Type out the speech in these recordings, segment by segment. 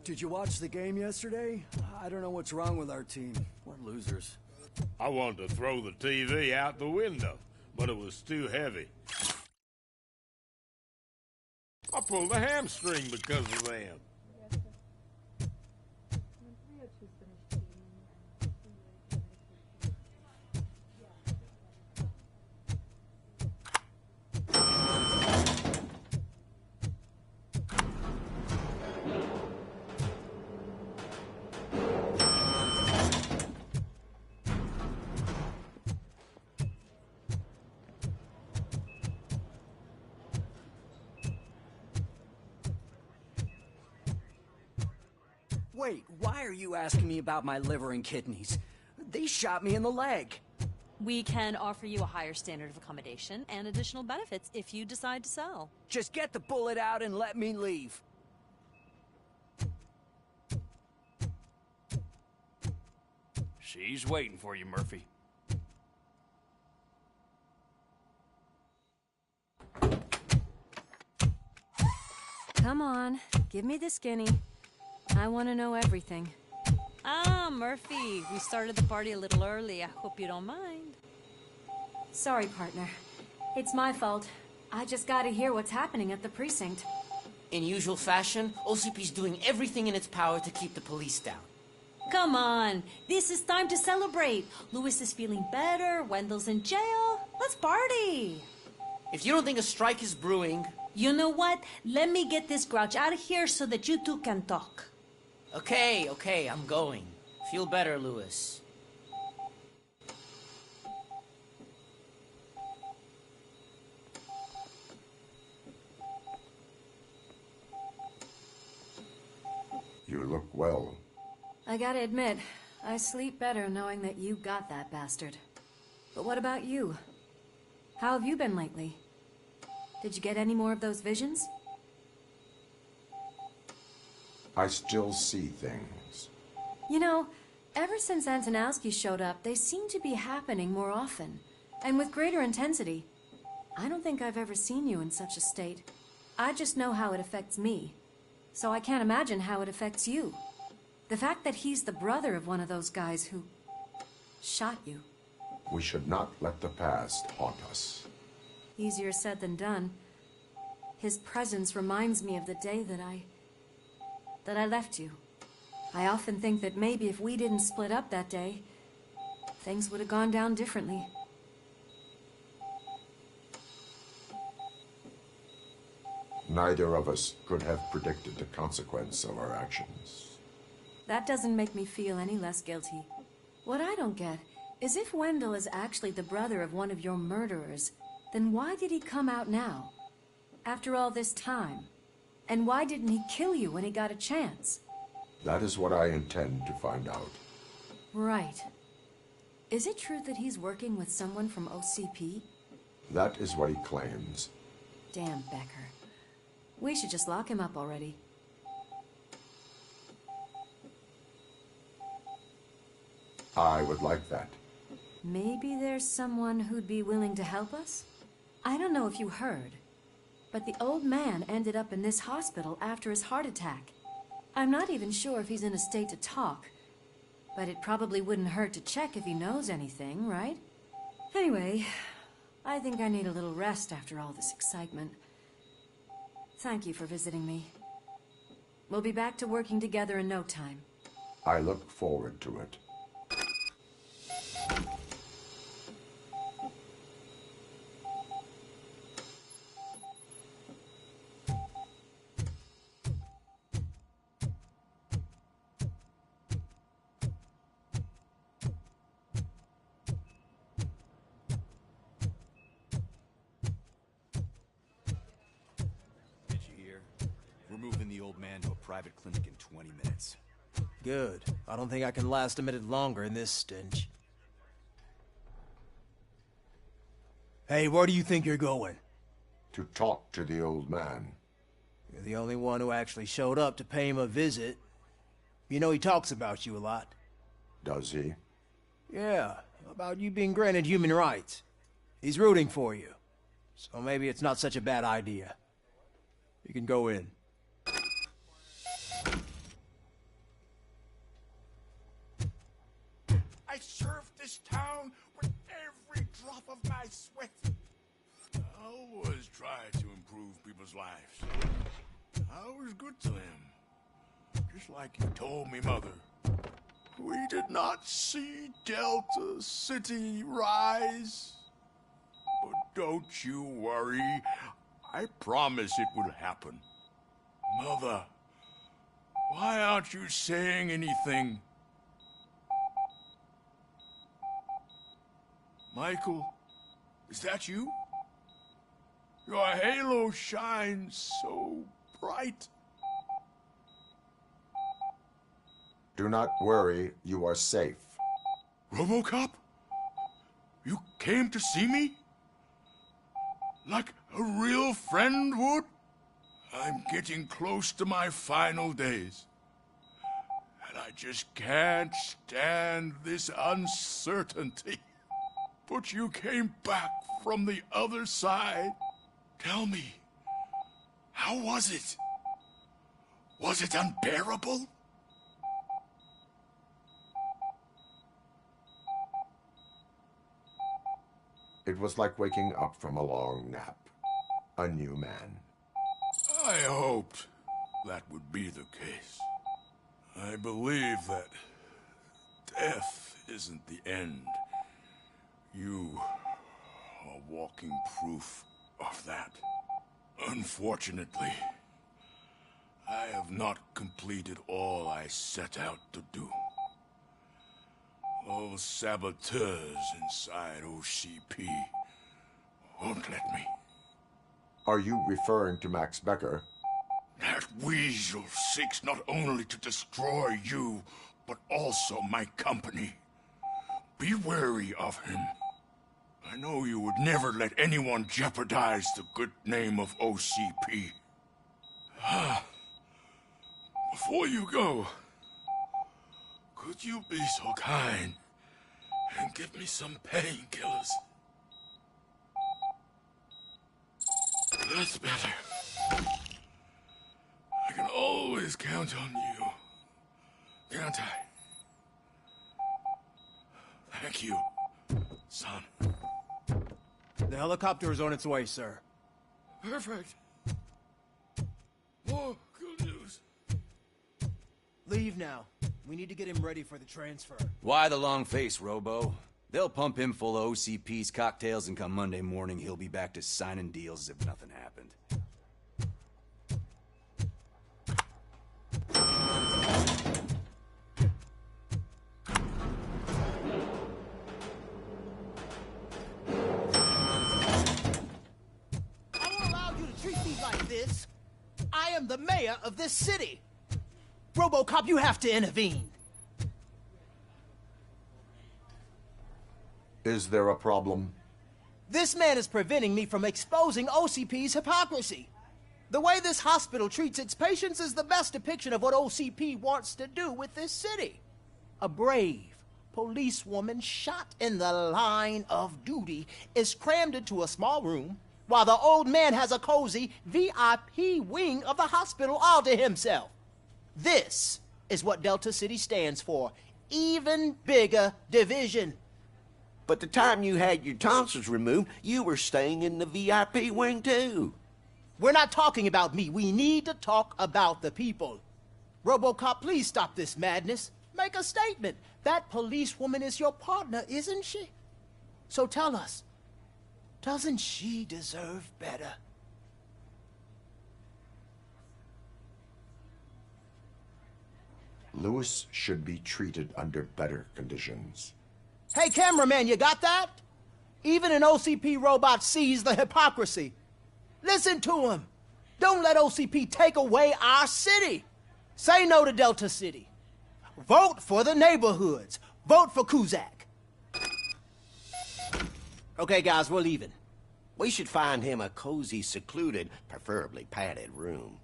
Did you watch the game yesterday? I don't know what's wrong with our team. We're losers. I wanted to throw the TV out the window, but it was too heavy. I pulled a hamstring because of them. Wait, why are you asking me about my liver and kidneys? They shot me in the leg. We can offer you a higher standard of accommodation and additional benefits if you decide to sell. Just get the bullet out and let me leave. She's waiting for you, Murphy. Come on, give me the skinny. I want to know everything. Ah, Murphy, we started the party a little early. I hope you don't mind. Sorry, partner. It's my fault. I just gotta hear what's happening at the precinct. In usual fashion, OCP's doing everything in its power to keep the police down. Come on, this is time to celebrate. Louis is feeling better, Wendell's in jail. Let's party. If you don't think a strike is brewing... You know what? Let me get this grouch out of here so that you two can talk. Okay, I'm going. Feel better, Louis. You look well. I gotta admit, I sleep better knowing that you got that bastard. But what about you? How have you been lately? Did you get any more of those visions? I still see things. You know, ever since Antonowski showed up, they seem to be happening more often, and with greater intensity. I don't think I've ever seen you in such a state. I just know how it affects me, so I can't imagine how it affects you. The fact that he's the brother of one of those guys who shot you. We should not let the past haunt us. Easier said than done. His presence reminds me of the day that I left you. I often think that maybe if we didn't split up that day, things would have gone down differently. Neither of us could have predicted the consequence of our actions. That doesn't make me feel any less guilty. What I don't get is if Wendell is actually the brother of one of your murderers, then why did he come out now? After all this time? And why didn't he kill you when he got a chance? That is what I intend to find out. Right. Is it true that he's working with someone from OCP? That is what he claims. Damn Becker. We should just lock him up already. I would like that. Maybe there's someone who'd be willing to help us? I don't know if you heard, but the old man ended up in this hospital after his heart attack. I'm not even sure if he's in a state to talk, but it probably wouldn't hurt to check if he knows anything, right? Anyway, I think I need a little rest after all this excitement. Thank you for visiting me. We'll be back to working together in no time. I look forward to it. Moving the old man to a private clinic in 20 minutes. Good. I don't think I can last a minute longer in this stench. Hey, where do you think you're going? To talk to the old man. You're the only one who actually showed up to pay him a visit. You know he talks about you a lot. Does he? Yeah, about you being granted human rights. He's rooting for you. So maybe it's not such a bad idea. You can go in. I served this town with every drop of my sweat. I always tried to improve people's lives. I was good to them. Just like you told me, Mother. We did not see Delta City rise. But don't you worry. I promise it will happen. Mother, why aren't you saying anything? Michael, is that you? Your halo shines so bright. Do not worry, you are safe. RoboCop? You came to see me? Like a real friend would? I'm getting close to my final days. And I just can't stand this uncertainty. But you came back from the other side. Tell me, how was it? Was it unbearable? It was like waking up from a long nap. A new man. I hoped that would be the case. I believe that death isn't the end. You are walking proof of that. Unfortunately, I have not completed all I set out to do. Those saboteurs inside OCP won't let me. Are you referring to Max Becker? That weasel seeks not only to destroy you, but also my company. Be wary of him. I know you would never let anyone jeopardize the good name of OCP. Before you go, could you be so kind and give me some painkillers? That's better. I can always count on you, can't I? Thank you, son. The helicopter is on its way, sir. Perfect. More good news. Leave now. We need to get him ready for the transfer. Why the long face, Robo? They'll pump him full of OCP's cocktails, and come Monday morning, he'll be back to signing deals as if nothing happened. I won't allow you to treat me like this. I am the mayor of this city. RoboCop, you have to intervene. Is there a problem? This man is preventing me from exposing OCP's hypocrisy. The way this hospital treats its patients is the best depiction of what OCP wants to do with this city. A brave policewoman shot in the line of duty is crammed into a small room, while the old man has a cozy VIP wing of the hospital all to himself. This is what Delta City stands for. Even bigger division. But the time you had your tonsils removed, you were staying in the VIP wing too. We're not talking about me. We need to talk about the people. RoboCop, please stop this madness. Make a statement. That policewoman is your partner, isn't she? So tell us, doesn't she deserve better? Lewis should be treated under better conditions. Hey, cameraman, you got that? Even an OCP robot sees the hypocrisy. Listen to him. Don't let OCP take away our city. Say no to Delta City. Vote for the neighborhoods. Vote for Kuzak. Okay, guys, we're leaving. We should find him a cozy, secluded, preferably padded room.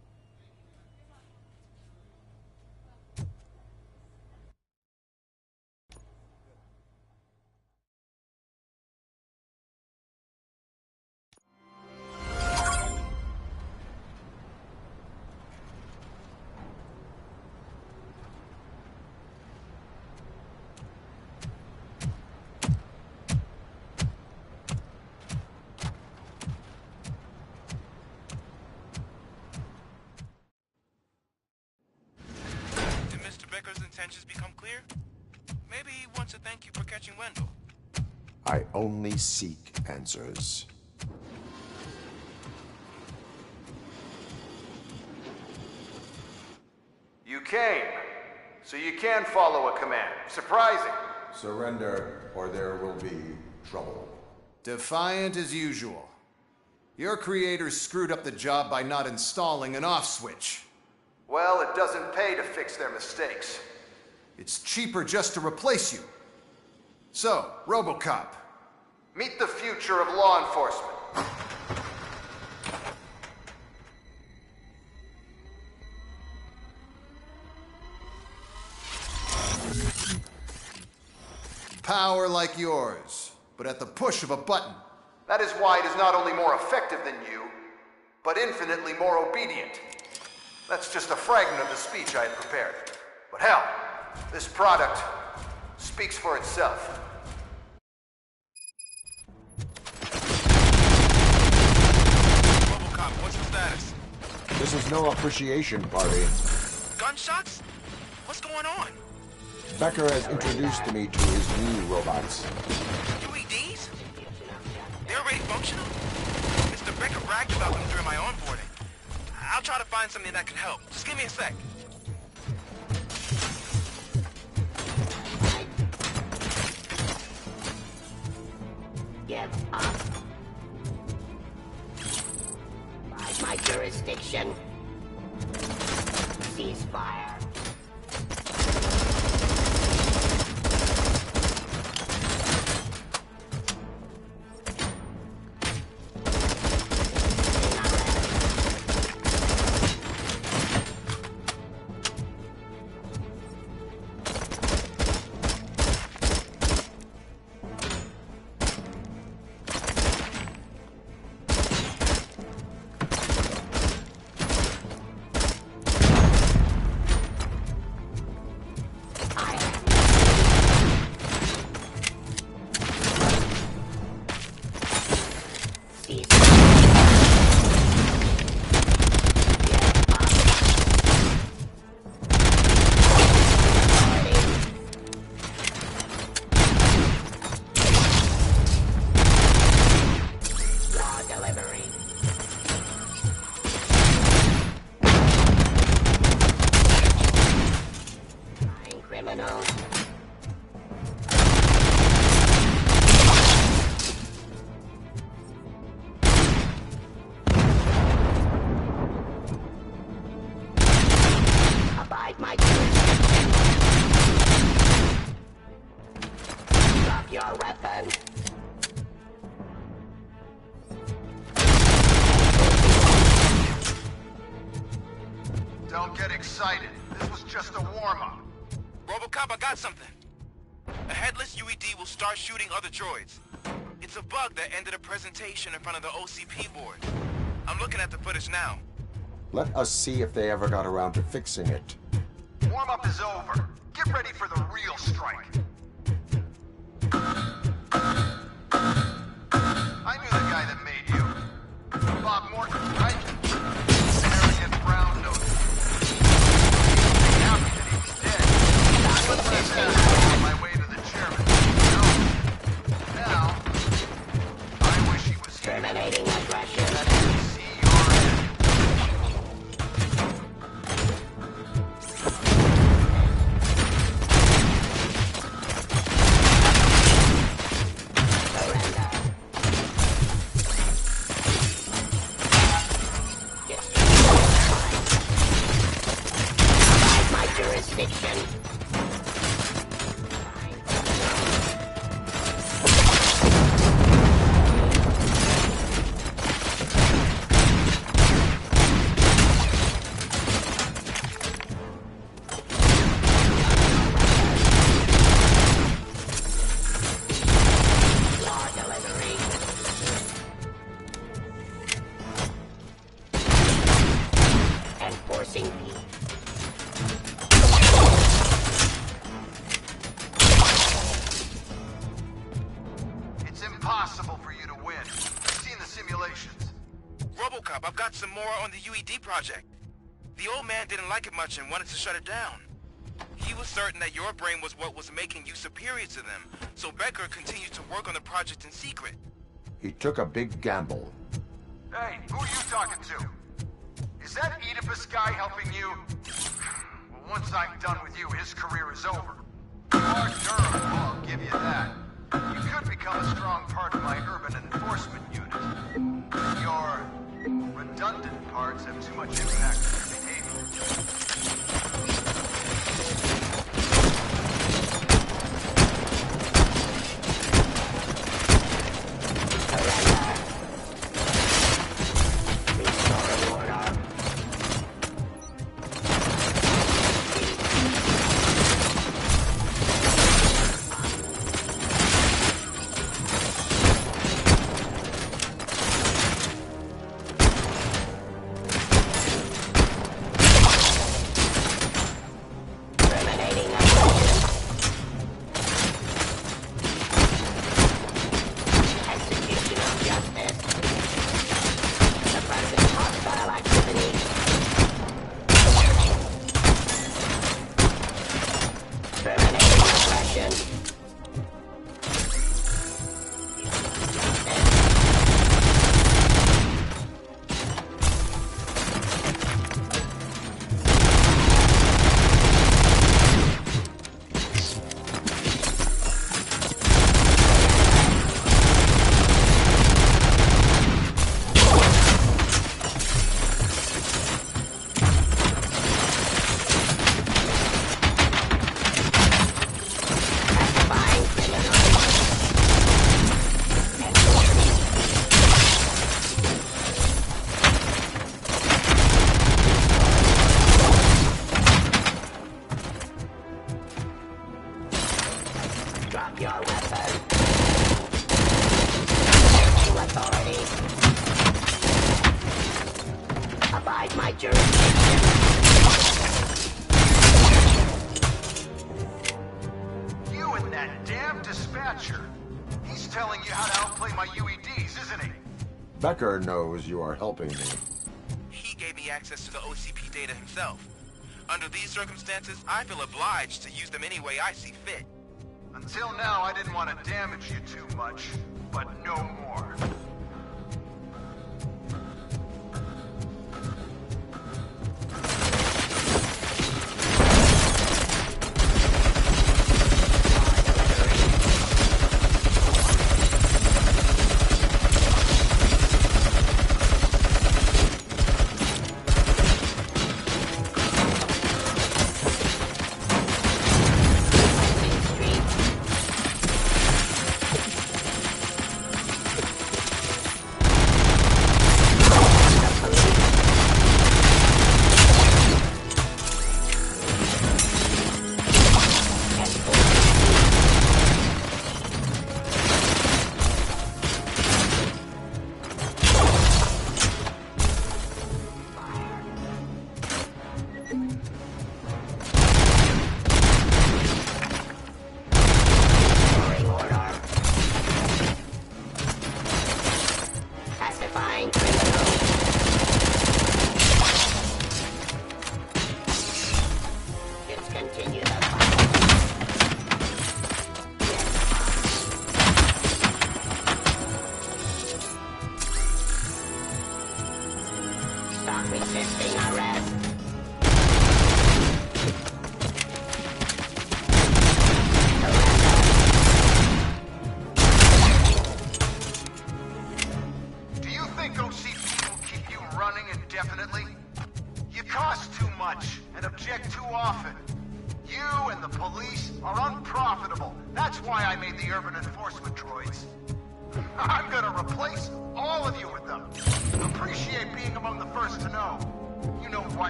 intentions become clear, maybe he wants to thank you for catching Wendell. I only seek answers. You came, so you can follow a command. Surprising. Surrender, or there will be trouble. Defiant as usual. Your creators screwed up the job by not installing an off switch. Well, it doesn't pay to fix their mistakes. It's cheaper just to replace you. So, RoboCop. Meet the future of law enforcement. Power like yours, but at the push of a button. That is why it is not only more effective than you, but infinitely more obedient. That's just a fragment of the speech I had prepared. But hell, this product speaks for itself. RoboCop, what's your status? This is no appreciation party. Gunshots? What's going on? Becker has introduced me to his new robots. UEDs? They're already functional? Mr. Becker bragged about them during my onboarding. I'll try to find something that can help. Just give me a sec. Give up. By my jurisdiction. Ceasefire. Don't get excited. This was just a warm-up. RoboCop, I got something. A headless UED will start shooting other droids. It's a bug that ended a presentation in front of the OCP board. I'm looking at the footage now. Let us see if they ever got around to fixing it. Warm-up is over. Get ready for the real strike. I knew the guy that made you. Bob Morton, right? Arrogant brown nose. Now that he was dead, I was on my way to the chairman. Now, I wish he was here. Terminating aggression. It's impossible for you to win. I've seen the simulations. RoboCop, I've got some more on the UED project. The old man didn't like it much and wanted to shut it down. He was certain that your brain was what was making you superior to them, so Becker continued to work on the project in secret. He took a big gamble. Hey, who are you talking to? Is that Oedipus guy helping you? Well, once I'm done with you, his career is over. You are Durham, I'll give you that. You could become a strong part of my urban enforcement unit. Your redundant parts have too much impact on your behavior. Becker knows you are helping me. He gave me access to the OCP data himself. Under these circumstances, I feel obliged to use them any way I see fit. Until now, I didn't want to damage you too much, but no more.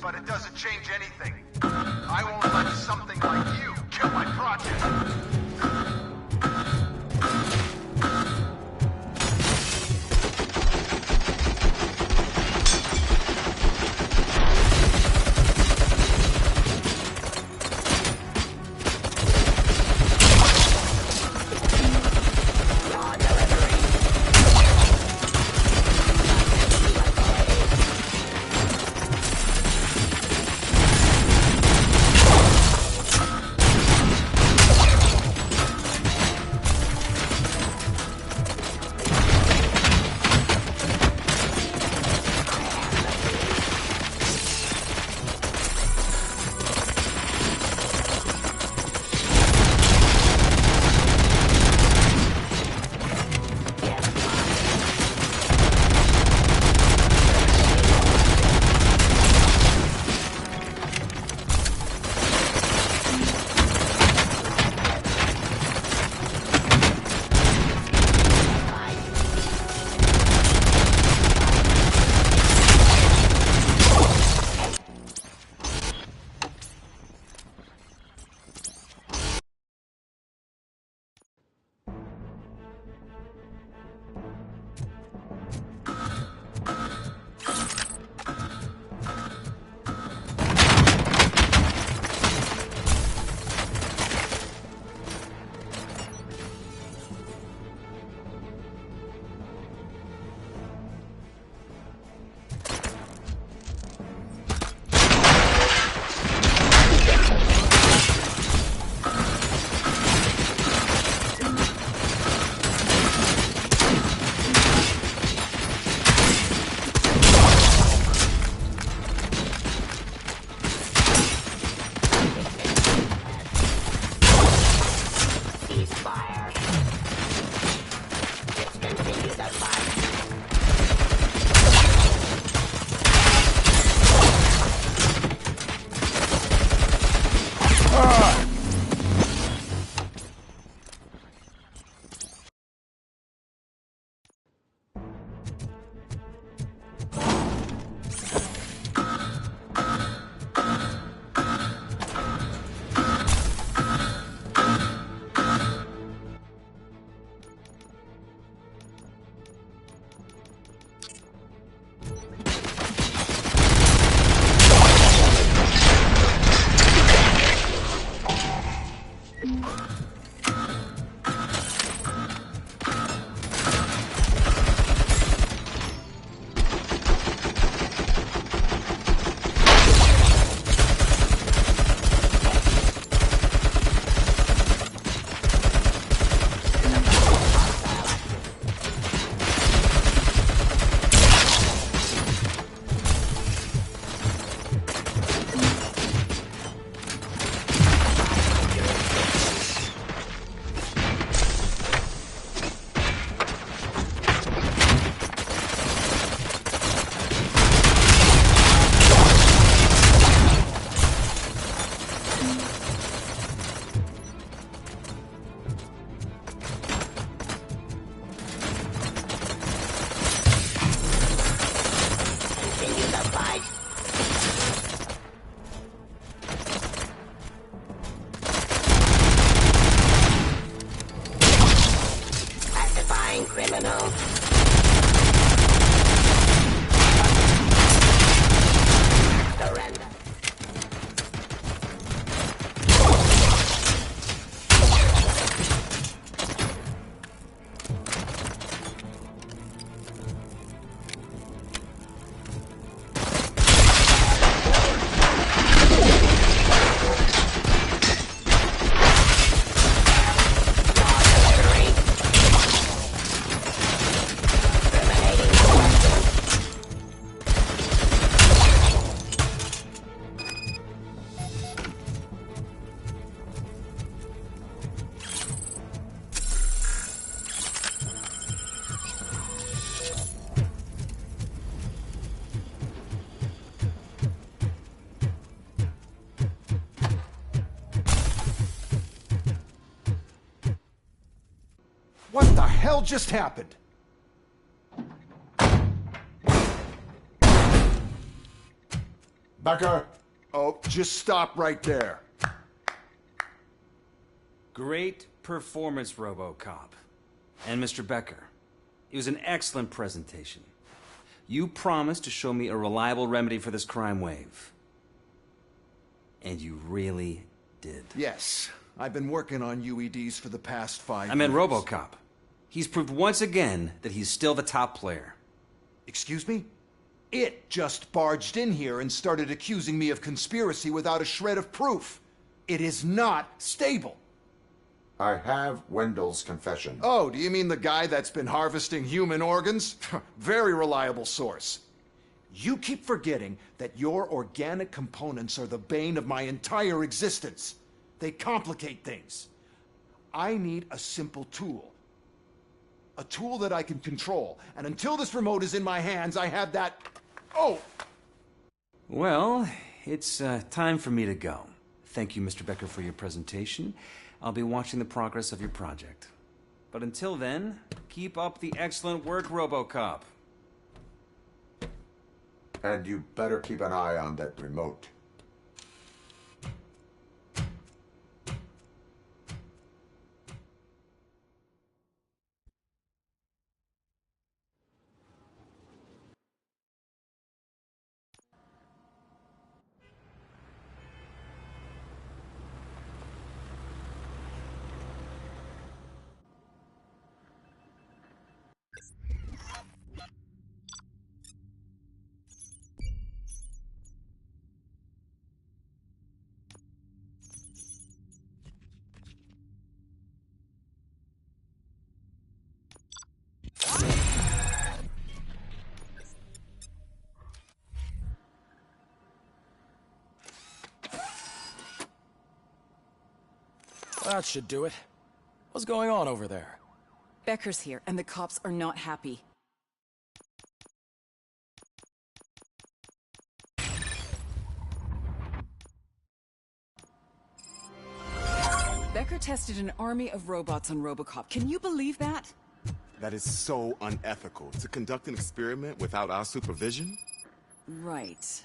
But it doesn't change anything. I won't let something like you kill my project. hell just happened? Becker! Oh, just stop right there. Great performance, RoboCop. And Mr. Becker, it was an excellent presentation. You promised to show me a reliable remedy for this crime wave. And you really did. Yes, I've been working on UEDs for the past 5 years. I meant RoboCop. He's proved once again that he's still the top player. Excuse me? It just barged in here and started accusing me of conspiracy without a shred of proof. It is not stable. I have Wendell's confession. Oh, do you mean the guy that's been harvesting human organs? Very reliable source. You keep forgetting that your organic components are the bane of my entire existence. They complicate things. I need a simple tool. A tool that I can control. And until this remote is in my hands, I have that... Oh! Well, it's time for me to go. Thank you, Mr. Becker, for your presentation. I'll be watching the progress of your project. But until then, keep up the excellent work, RoboCop. And you better keep an eye on that remote. That should do it. What's going on over there? Becker's here, and the cops are not happy. Becker tested an army of robots on RoboCop. Can you believe that? That is so unethical. To conduct an experiment without our supervision? Right.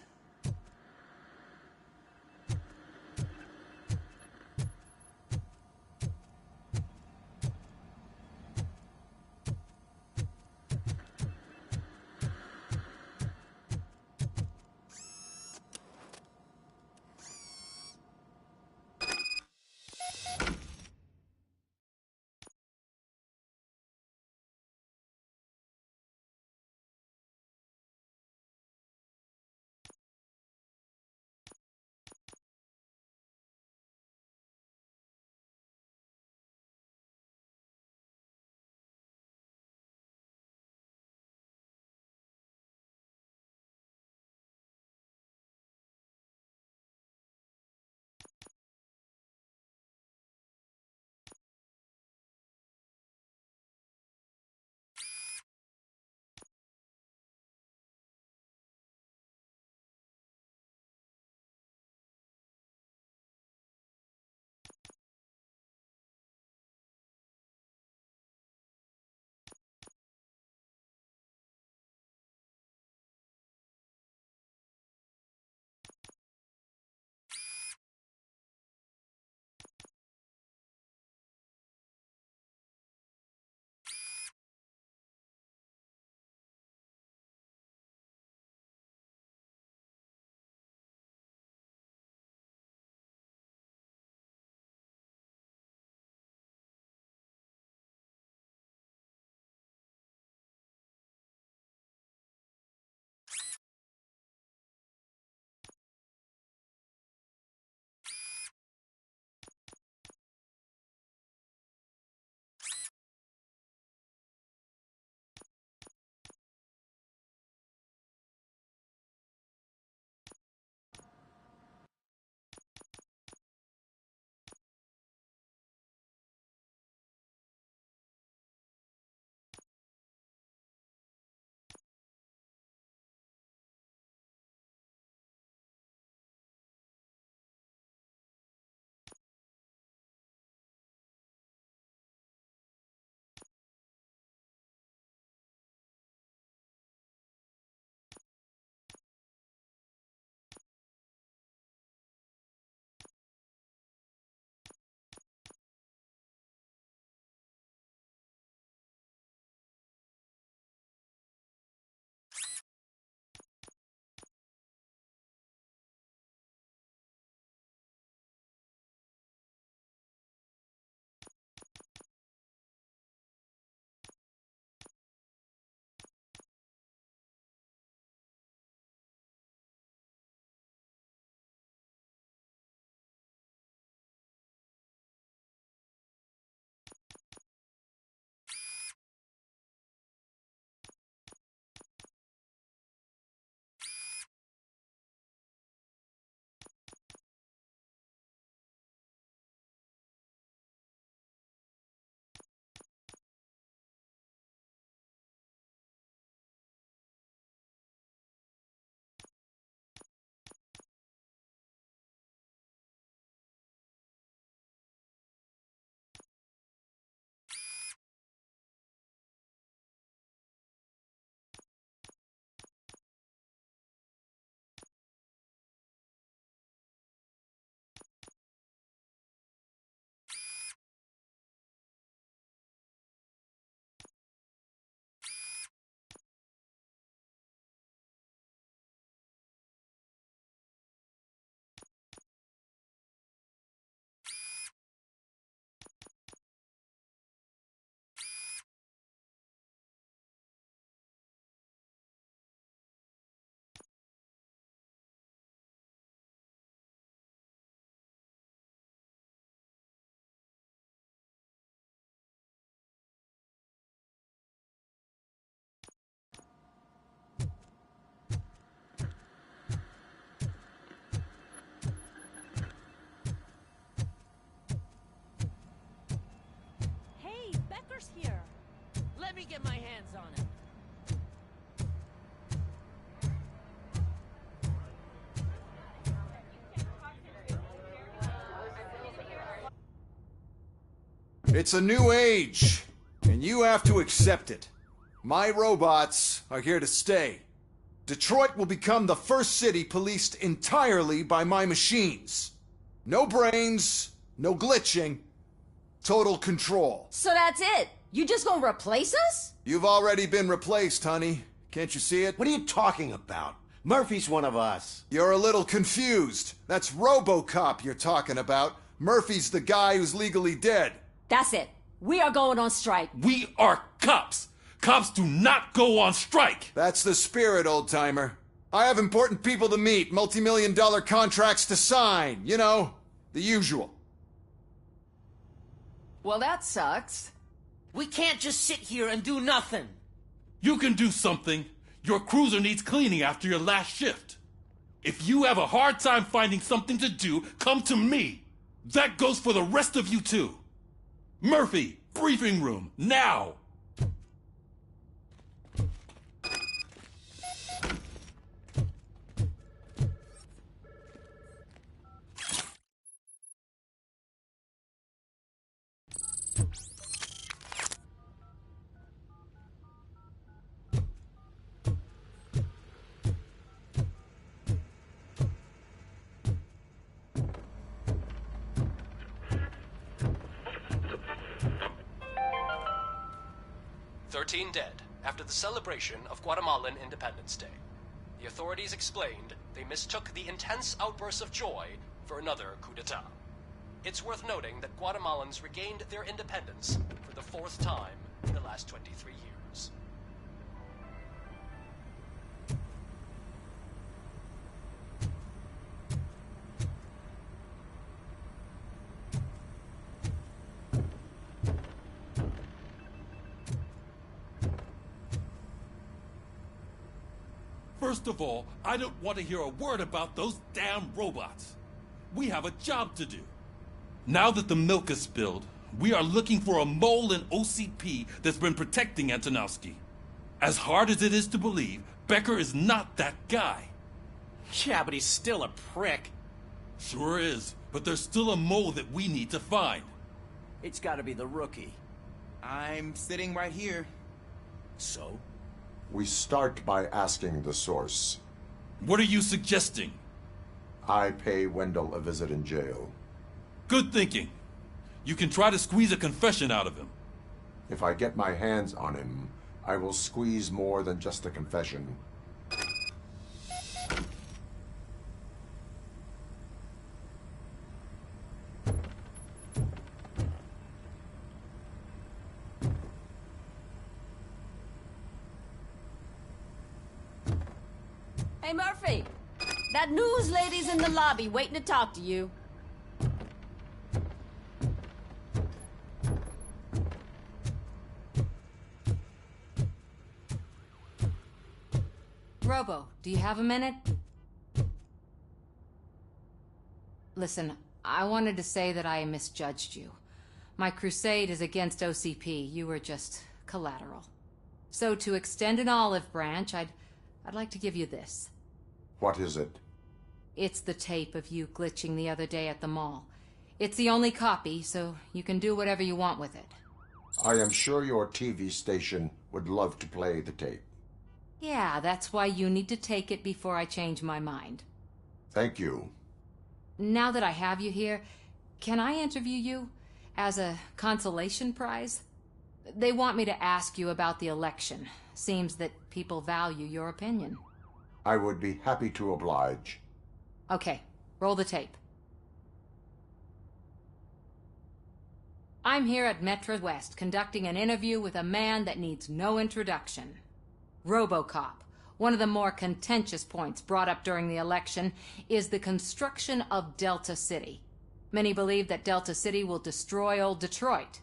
It's a new age, and you have to accept it. My robots are here to stay. Detroit will become the first city policed entirely by my machines. No brains, no glitching, total control. So that's it? You just gonna replace us? You've already been replaced, honey. Can't you see it? What are you talking about? Murphy's one of us. You're a little confused. That's RoboCop you're talking about. Murphy's the guy who's legally dead. That's it. We are going on strike. We are cops. Cops do not go on strike. That's the spirit, old-timer. I have important people to meet, multi-million-dollar contracts to sign. You know, the usual. Well, that sucks. We can't just sit here and do nothing. You can do something. Your cruiser needs cleaning after your last shift. If you have a hard time finding something to do, come to me. That goes for the rest of you too. Murphy, briefing room, now! Dead after the celebration of Guatemalan Independence Day. The authorities explained they mistook the intense outbursts of joy for another coup d'etat. It's worth noting that Guatemalans regained their independence for the fourth time in the last 23 years. First of all, I don't want to hear a word about those damn robots. We have a job to do. Now that the milk is spilled, we are looking for a mole in OCP that's been protecting Antonowski. As hard as it is to believe, Becker is not that guy. Yeah, but he's still a prick. Sure is, but there's still a mole that we need to find. It's gotta be the rookie. I'm sitting right here. So? We start by asking the source. What are you suggesting? I pay Wendell a visit in jail. Good thinking. You can try to squeeze a confession out of him. If I get my hands on him, I will squeeze more than just a confession. Hey, Murphy. That news lady's in the lobby waiting to talk to you. Robo, do you have a minute? Listen, I wanted to say that I misjudged you. My crusade is against OCP. You were just collateral. So to extend an olive branch, I'd like to give you this. What is it? It's the tape of you glitching the other day at the mall. It's the only copy, so you can do whatever you want with it. I am sure your TV station would love to play the tape. Yeah, that's why you need to take it before I change my mind. Thank you. Now that I have you here, can I interview you as a consolation prize? They want me to ask you about the election. Seems that people value your opinion. I would be happy to oblige. Okay, roll the tape. I'm here at Metro West conducting an interview with a man that needs no introduction. RoboCop. One of the more contentious points brought up during the election is the construction of Delta City. Many believe that Delta City will destroy old Detroit.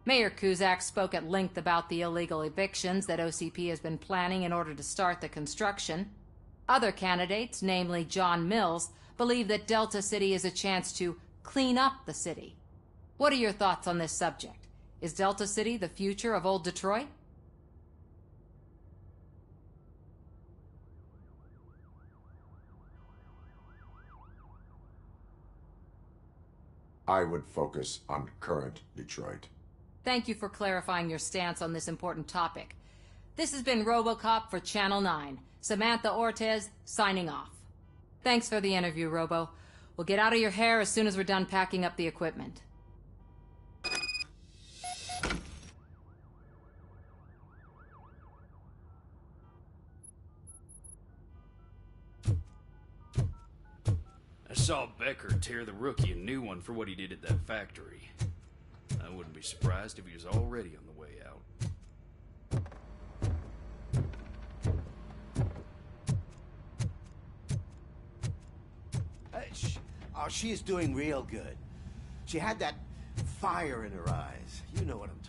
Mayor Cusack spoke at length about the illegal evictions that OCP has been planning in order to start the construction. Other candidates, namely John Mills, believe that Delta City is a chance to clean up the city. What are your thoughts on this subject? Is Delta City the future of old Detroit? I would focus on current Detroit. Thank you for clarifying your stance on this important topic. This has been RoboCop for Channel 9. Samantha Ortez, signing off. Thanks for the interview, Robo. We'll get out of your hair as soon as we're done packing up the equipment. I saw Becker tear the rookie a new one for what he did at that factory. I wouldn't be surprised if he was already on the way out. She is doing real good. She had that fire in her eyes. You know what I'm